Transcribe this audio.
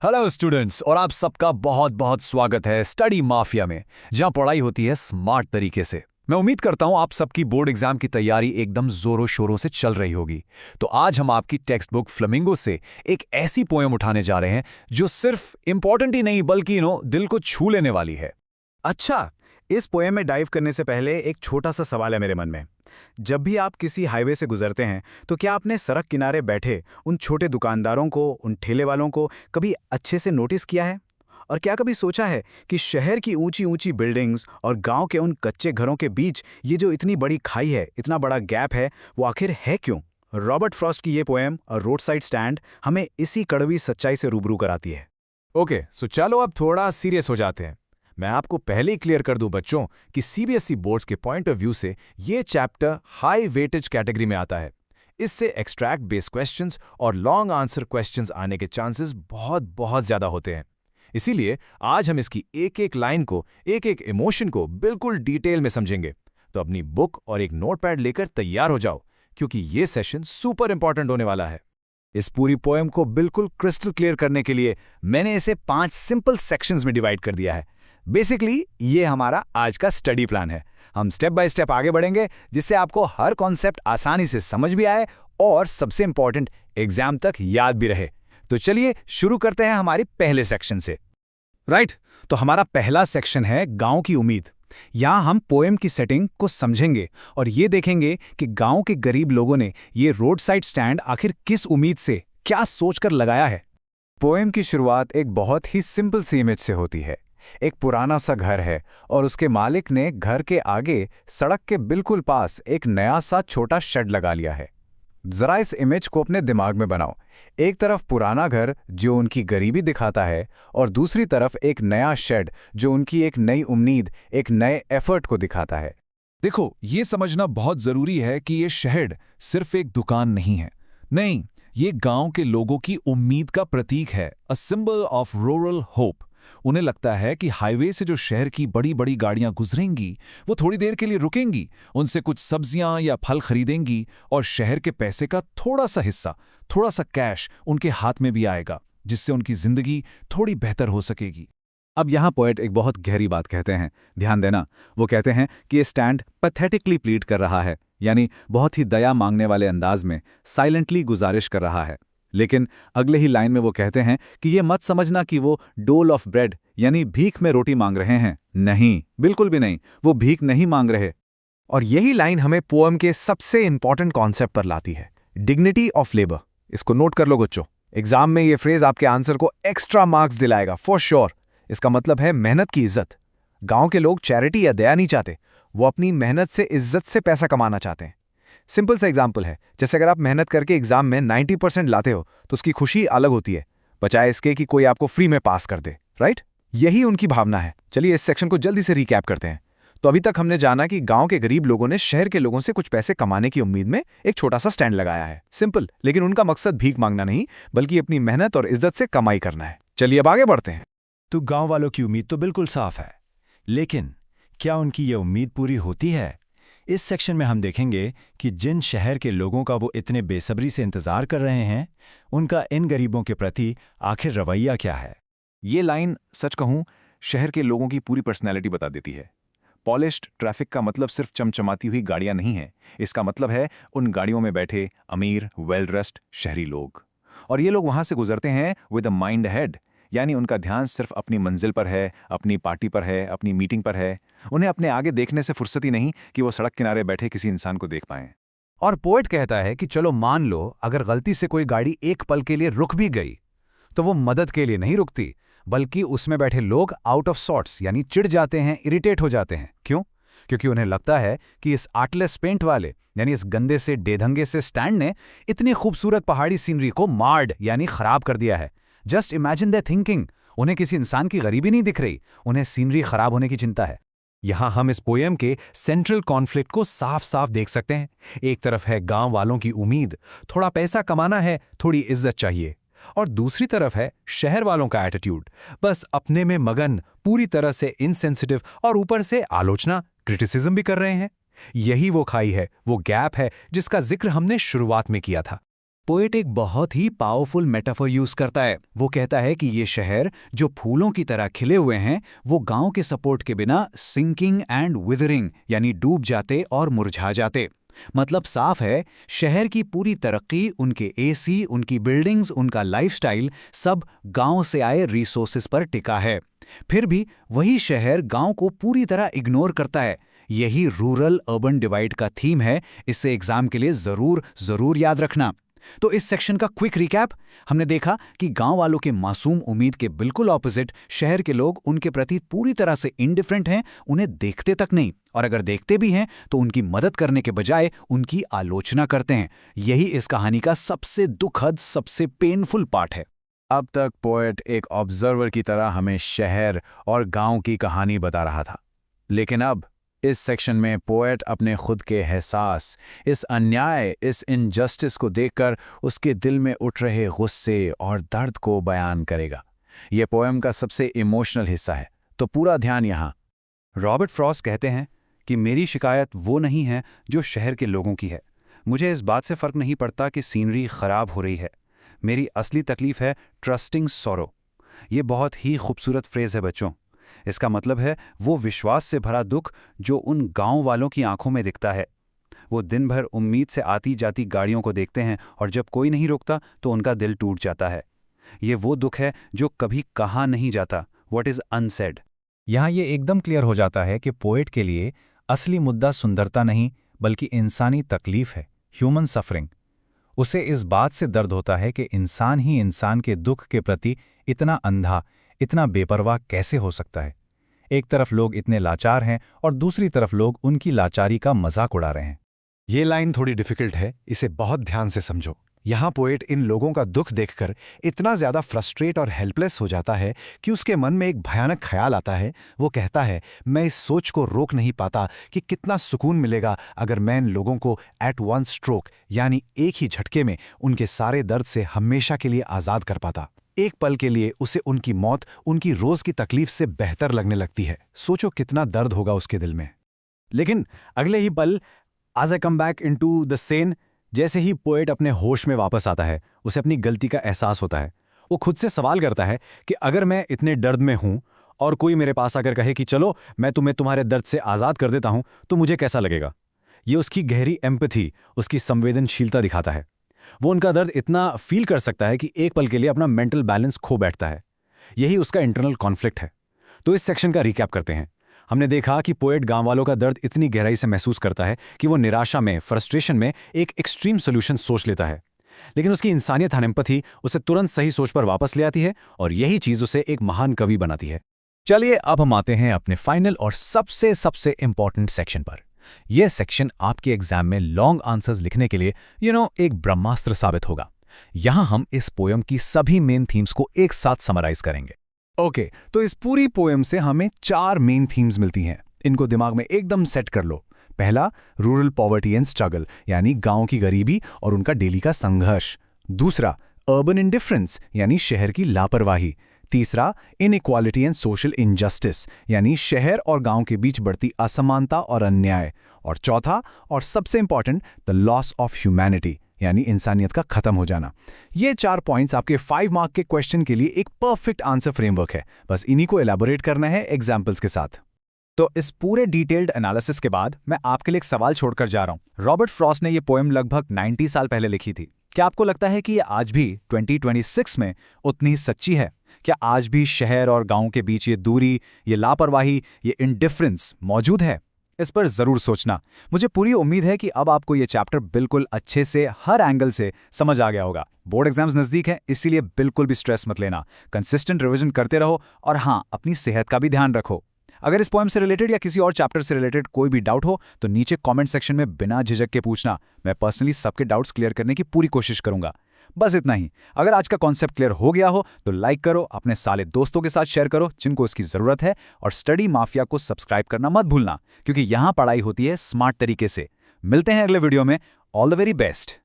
Hello students, और आप सबका बहुत बहुत स्वागत है स्टडी माफिया में, जहां पढ़ाई होती है स्मार्ट तरीके से। मैं उम्मीद करता हूं आप सबकी बोर्ड एग्जाम की तैयारी एकदम जोरों शोरों से चल रही होगी। तो आज हम आपकी टेक्स्ट बुक फ्लेमिंगो से एक ऐसी पोएम उठाने जा रहे हैं जो सिर्फ इंपॉर्टेंट ही नहीं बल्कि दिल को छू लेने वाली है। अच्छा, इस पोएम में डाइव करने से पहले एक छोटा सा सवाल है मेरे मन में। जब भी आप किसी हाईवे से गुजरते हैं तो क्या आपने सड़क किनारे बैठे उन छोटे दुकानदारों को, उन ठेले वालों को कभी अच्छे से नोटिस किया है? और क्या कभी सोचा है कि शहर की ऊंची ऊंची बिल्डिंग्स और गांव के उन कच्चे घरों के बीच ये जो इतनी बड़ी खाई है, इतना बड़ा गैप है, वो आखिर है क्यों? रॉबर्ट फ्रॉस्ट की ये पोएम और रोड साइड स्टैंड हमें इसी कड़वी सच्चाई से रूबरू कराती है। ओके, सो चलो अब थोड़ा सीरियस हो जाते हैं। मैं आपको पहले ही क्लियर कर दूं बच्चों कि सीबीएसई बोर्ड्स के पॉइंट ऑफ व्यू से ये चैप्टर हाई वेटेज कैटेगरी में आता है। इससे एक्सट्रैक्ट बेस्ड क्वेश्चंस और लॉन्ग आंसर क्वेश्चंस आने के चांसेस बहुत बहुत ज्यादा होते हैं। इसीलिए आज हम इसकी एक एक लाइन को, एक एक इमोशन को बिल्कुल डिटेल में समझेंगे। तो अपनी बुक और एक नोटपैड लेकर तैयार हो जाओ, क्योंकि ये सेशन सुपर इंपॉर्टेंट होने वाला है। इस पूरी पोएम को बिल्कुल क्रिस्टल क्लियर करने के लिए मैंने इसे 5 सिंपल सेक्शंस में डिवाइड कर दिया है। बेसिकली ये हमारा आज का स्टडी प्लान है। हम स्टेप बाय स्टेप आगे बढ़ेंगे, जिससे आपको हर कॉन्सेप्ट आसानी से समझ भी आए और सबसे इंपॉर्टेंट, एग्जाम तक याद भी रहे। तो चलिए शुरू करते हैं हमारे पहले सेक्शन से। राइट, तो हमारा पहला सेक्शन है गांव की उम्मीद। यहाँ हम पोएम की सेटिंग को समझेंगे और ये देखेंगे कि गांव के गरीब लोगों ने ये रोड साइड स्टैंड आखिर किस उम्मीद से, क्या सोचकर लगाया है। पोएम की शुरुआत एक बहुत ही सिंपल सी इमेज से होती है। एक पुराना सा घर है और उसके मालिक ने घर के आगे सड़क के बिल्कुल पास एक नया सा छोटा शेड लगा लिया है। जरा इस इमेज को अपने दिमाग में बनाओ। एक तरफ पुराना घर जो उनकी गरीबी दिखाता है और दूसरी तरफ एक नया शेड जो उनकी एक नई उम्मीद, एक नए एफर्ट को दिखाता है। देखो, ये समझना बहुत जरूरी है कि ये शहर सिर्फ एक दुकान नहीं है। नहीं, ये गांव के लोगों की उम्मीद का प्रतीक है, a symbol of rural hope. उन्हें लगता है कि हाईवे से जो शहर की बड़ी बड़ी गाड़ियां गुजरेंगी वो थोड़ी देर के लिए रुकेंगी, उनसे कुछ सब्जियां या फल खरीदेंगी और शहर के पैसे का थोड़ा सा हिस्सा, थोड़ा सा कैश उनके हाथ में भी आएगा, जिससे उनकी जिंदगी थोड़ी बेहतर हो सकेगी। अब यहाँ पोएट एक बहुत गहरी बात कहते हैं, ध्यान देना। वो कहते हैं कि ये स्टैंड पैथेटिकली प्लीड कर रहा है, यानी बहुत ही दया मांगने वाले अंदाज में साइलेंटली गुजारिश कर रहा है। लेकिन अगले ही लाइन में वो कहते हैं कि ये मत समझना कि वो डोल ऑफ ब्रेड यानी भीख में रोटी मांग रहे हैं। नहीं, बिल्कुल भी नहीं, वो भीख नहीं मांग रहे। और यही लाइन हमें पोएम के सबसे इंपॉर्टेंट कॉन्सेप्ट पर लाती है, डिग्निटी ऑफ लेबर। इसको नोट कर लो बच्चों, एग्जाम में ये फ्रेज आपके आंसर को एक्स्ट्रा मार्क्स दिलाएगा फॉर श्योर। इसका मतलब है मेहनत की इज्जत। गांव के लोग चैरिटी या दया नहीं चाहते, वो अपनी मेहनत से, इज्जत से पैसा कमाना चाहते हैं। सिंपल सा एग्जाम्पल है, जैसे अगर आप मेहनत करके एग्जाम में 90% लाते हो तो उसकी खुशी अलग होती है, बचाए इसके कि कोई आपको फ्री में पास कर दे। राइट, यही उनकी भावना है। चलिए इस सेक्शन को जल्दी से रिकैप करते हैं। तो अभी तक हमने जाना कि गांव के गरीब लोगों ने शहर के लोगों से कुछ पैसे कमाने की उम्मीद में एक छोटा सा स्टैंड लगाया है। सिंपल, लेकिन उनका मकसद भीख मांगना नहीं बल्कि अपनी मेहनत और इज्जत से कमाई करना है। चलिए अब आगे बढ़ते हैं। तो गांव वालों की उम्मीद तो बिल्कुल साफ है, लेकिन क्या उनकी ये उम्मीद पूरी होती है? इस सेक्शन में हम देखेंगे कि जिन शहर के लोगों का वो इतने बेसब्री से इंतजार कर रहे हैं, उनका इन गरीबों के प्रति आखिर रवैया क्या है। ये लाइन सच कहूं शहर के लोगों की पूरी पर्सनैलिटी बता देती है। पॉलिश्ड ट्रैफिक का मतलब सिर्फ चमचमाती हुई गाड़ियां नहीं है, इसका मतलब है उन गाड़ियों में बैठे अमीर, वेल ड्रेस्ड शहरी लोग। और ये लोग वहां से गुजरते हैं विद अ माइंड अहेड, यानी उनका ध्यान सिर्फ अपनी मंजिल पर है, अपनी पार्टी पर है, अपनी मीटिंग पर है। उन्हें अपने आगे देखने से फुर्सत ही नहीं कि वो सड़क किनारे बैठे किसी इंसान को देख पाएं। और पोएट कहता है कि चलो मान लो अगर गलती से कोई गाड़ी एक पल के लिए रुक भी गई तो वो मदद के लिए नहीं रुकती, बल्कि उसमें बैठे लोग आउट ऑफ सॉर्ट्स यानी चिढ़ जाते हैं, इरिटेट हो जाते हैं। क्यों? क्योंकि उन्हें लगता है कि इस आर्टलेस पेंट वाले यानी इस गंदे से डेढंगे से स्टैंड ने इतनी खूबसूरत पहाड़ी सीनरी को मार्ड यानी खराब कर दिया है। Just imagine the thinking. उन्हें किसी इंसान की गरीबी नहीं दिख रही, उन्हें सीनरी खराब होने की चिंता है। यहां हम इस पोएम के सेंट्रल कॉन्फ्लिक्ट को साफ साफ देख सकते हैं। एक तरफ है गांव वालों की उम्मीद, थोड़ा पैसा कमाना है, थोड़ी इज्जत चाहिए, और दूसरी तरफ है शहर वालों का एटीट्यूड, बस अपने में मगन, पूरी तरह से इनसेंसिटिव, और ऊपर से आलोचना, क्रिटिसिज्म भी कर रहे हैं। यही वो खाई है, वो गैप है जिसका जिक्र हमने शुरुआत में किया था। पोएट एक बहुत ही पावरफुल मेटाफर यूज करता है। वो कहता है कि ये शहर जो फूलों की तरह खिले हुए हैं, वो गांव के सपोर्ट के बिना सिंकिंग एंड विदरिंग यानी डूब जाते और मुरझा जाते। मतलब साफ है, शहर की पूरी तरक्की, उनके एसी, उनकी बिल्डिंग्स, उनका लाइफस्टाइल सब गांव से आए रिसोर्सेज पर टिका है। फिर भी वही शहर गांव को पूरी तरह इग्नोर करता है। यही रूरल अर्बन डिवाइड का थीम है। इसे एग्जाम के लिए जरूर याद रखना। तो इस सेक्शन का क्विक रिकैप, हमने देखा कि गांव वालों के मासूम उम्मीद के बिल्कुल ऑपोजिट शहर के लोग उनके प्रति पूरी तरह से इंडिफरेंट हैं, उन्हें देखते तक नहीं, और अगर देखते भी हैं तो उनकी मदद करने के बजाय उनकी आलोचना करते हैं। यही इस कहानी का सबसे दुखद, सबसे पेनफुल पार्ट है। अब तक पोएट एक ऑब्जर्वर की तरह हमें शहर और गांव की कहानी बता रहा था, लेकिन अब इस सेक्शन में पोएट अपने खुद के एहसास, इस अन्याय, इस इनजस्टिस को देखकर उसके दिल में उठ रहे गुस्से और दर्द को बयान करेगा। यह पोएम का सबसे इमोशनल हिस्सा है, तो पूरा ध्यान यहाँ। रॉबर्ट फ्रॉस्ट कहते हैं कि मेरी शिकायत वो नहीं है जो शहर के लोगों की है। मुझे इस बात से फ़र्क नहीं पड़ता कि सीनरी ख़राब हो रही है। मेरी असली तकलीफ़ है ट्रस्टिंग सॉरो। ये बहुत ही खूबसूरत फ्रेज़ है बच्चों। इसका मतलब है वो विश्वास से भरा दुख जो उन गांव वालों की आंखों में दिखता है। वो दिन भर उम्मीद से आती जाती गाड़ियों को देखते हैं और जब कोई नहीं रुकता तो उनका दिल टूट जाता है। ये वो दुख है जो कभी कहा नहीं जाता, व्हाट इज़ अनसेड। यहाँ ये एकदम क्लियर हो जाता है कि पोएट के लिए असली मुद्दा सुंदरता नहीं बल्कि इंसानी तकलीफ है, ह्यूमन सफरिंग। उसे इस बात से दर्द होता है कि इंसान ही इंसान के दुख के प्रति इतना अंधा, इतना बेपरवाह कैसे हो सकता है। एक तरफ लोग इतने लाचार हैं और दूसरी तरफ लोग उनकी लाचारी का मजाक उड़ा रहे हैं। ये लाइन थोड़ी डिफिकल्ट है, इसे बहुत ध्यान से समझो। यहाँ पोएट इन लोगों का दुख देखकर इतना ज्यादा फ्रस्ट्रेट और हेल्पलेस हो जाता है कि उसके मन में एक भयानक ख्याल आता है। वो कहता है, मैं इस सोच को रोक नहीं पाता कि कितना सुकून मिलेगा अगर मैं इन लोगों को एट वन स्ट्रोक यानी एक ही झटके में उनके सारे दर्द से हमेशा के लिए आज़ाद कर पाता। एक पल के लिए उसे उनकी मौत उनकी रोज की तकलीफ से बेहतर लगने लगती है। सोचो कितना दर्द होगा उसके दिल में। लेकिन अगले ही पल, as I come back into the scene, जैसे ही पोएट अपने होश में वापस आता है, उसे अपनी गलती का एहसास होता है। वो खुद से सवाल करता है कि अगर मैं इतने दर्द में हूं और कोई मेरे पास आकर कहे कि चलो मैं तुम्हें तुम्हारे दर्द से आज़ाद कर देता हूं, तो मुझे कैसा लगेगा। ये उसकी गहरी एम्पैथी, उसकी संवेदनशीलता दिखाता है। वो उनका दर्द इतना फील कर सकता है कि एक पल के लिए अपना मेंटल बैलेंस खो बैठता है। यही उसका इंटरनल कॉन्फ्लिक्ट है। तो इस सेक्शन का रिकैप करते हैं। हमने देखा कि पोएट गांव वालों का दर्द इतनी गहराई से महसूस करता है कि वो निराशा में, फ्रस्ट्रेशन में एक एक्सट्रीम सोल्यूशन सोच लेता है। लेकिन उसकी इंसानियत एंड एम्पैथी उसे तुरंत सही सोच पर वापस ले आती है और यही चीज उसे एक महान कवि बनाती है। चलिए अब हम आते हैं अपने फाइनल और सबसे इंपॉर्टेंट सेक्शन पर। यह सेक्शन आपके एग्जाम में लॉन्ग आंसर्स लिखने के लिए एक ब्रह्मास्त्र साबित होगा। यहां हम इस पोएम की सभी मेन थीम्स को एक साथ समराइज करेंगे। ओके, तो इस पूरी पोएम से हमें 4 मेन थीम्स मिलती हैं। इनको दिमाग में एकदम सेट कर लो। पहला, रूरल पॉवर्टी एंड स्ट्रगल यानी गांव की गरीबी और उनका डेली का संघर्ष। दूसरा, अर्बन इंडिफरेंस यानी शहर की लापरवाही। तीसरा, इनइक्वालिटी एंड सोशल इनजस्टिस यानी शहर और गांव के बीच बढ़ती असमानता और अन्याय। और चौथा और सबसे important, the loss of humanity यानी इंसानियत का खत्म हो जाना। ये 4 पॉइंट्स आपके 5 मार्क के क्वेश्चन के लिए एक परफेक्ट आंसर फ्रेमवर्क है। बस इन्हीं को एलैबोरेट करना है एग्जाम्पल्स के साथ। तो इस पूरे डिटेल्ड एनालिसिस के बाद मैं आपके लिए एक सवाल छोड़कर जा रहा हूं। रॉबर्ट फ्रॉस्ट ने ये पोएम लगभग 90 साल पहले लिखी थी। क्या आपको लगता है कि ये आज भी 2026 में उतनी ही सच्ची है? क्या आज भी शहर और गांव के बीच ये दूरी, ये लापरवाही, ये इंडिफरेंस मौजूद है? इस पर जरूर सोचना। मुझे पूरी उम्मीद है कि अब आपको ये चैप्टर बिल्कुल अच्छे से हर एंगल से समझ आ गया होगा। बोर्ड एग्जाम्स नजदीक हैं, इसीलिए बिल्कुल भी स्ट्रेस मत लेना। कंसिस्टेंट रिवीजन करते रहो और हाँ, अपनी सेहत का भी ध्यान रखो। अगर इस पोएम से रिलेटेड या किसी और चैप्टर से रिलेटेड कोई भी डाउट हो तो नीचे कमेंट सेक्शन में बिना झिझक के पूछना। मैं पर्सनली सबके डाउट्स क्लियर करने की पूरी कोशिश करूंगा। बस इतना ही। अगर आज का कॉन्सेप्ट क्लियर हो गया हो तो लाइक करो, अपने साले दोस्तों के साथ शेयर करो जिनको इसकी जरूरत है, और स्टडी माफिया को सब्सक्राइब करना मत भूलना, क्योंकि यहां पढ़ाई होती है स्मार्ट तरीके से। मिलते हैं अगले वीडियो में। All the very best.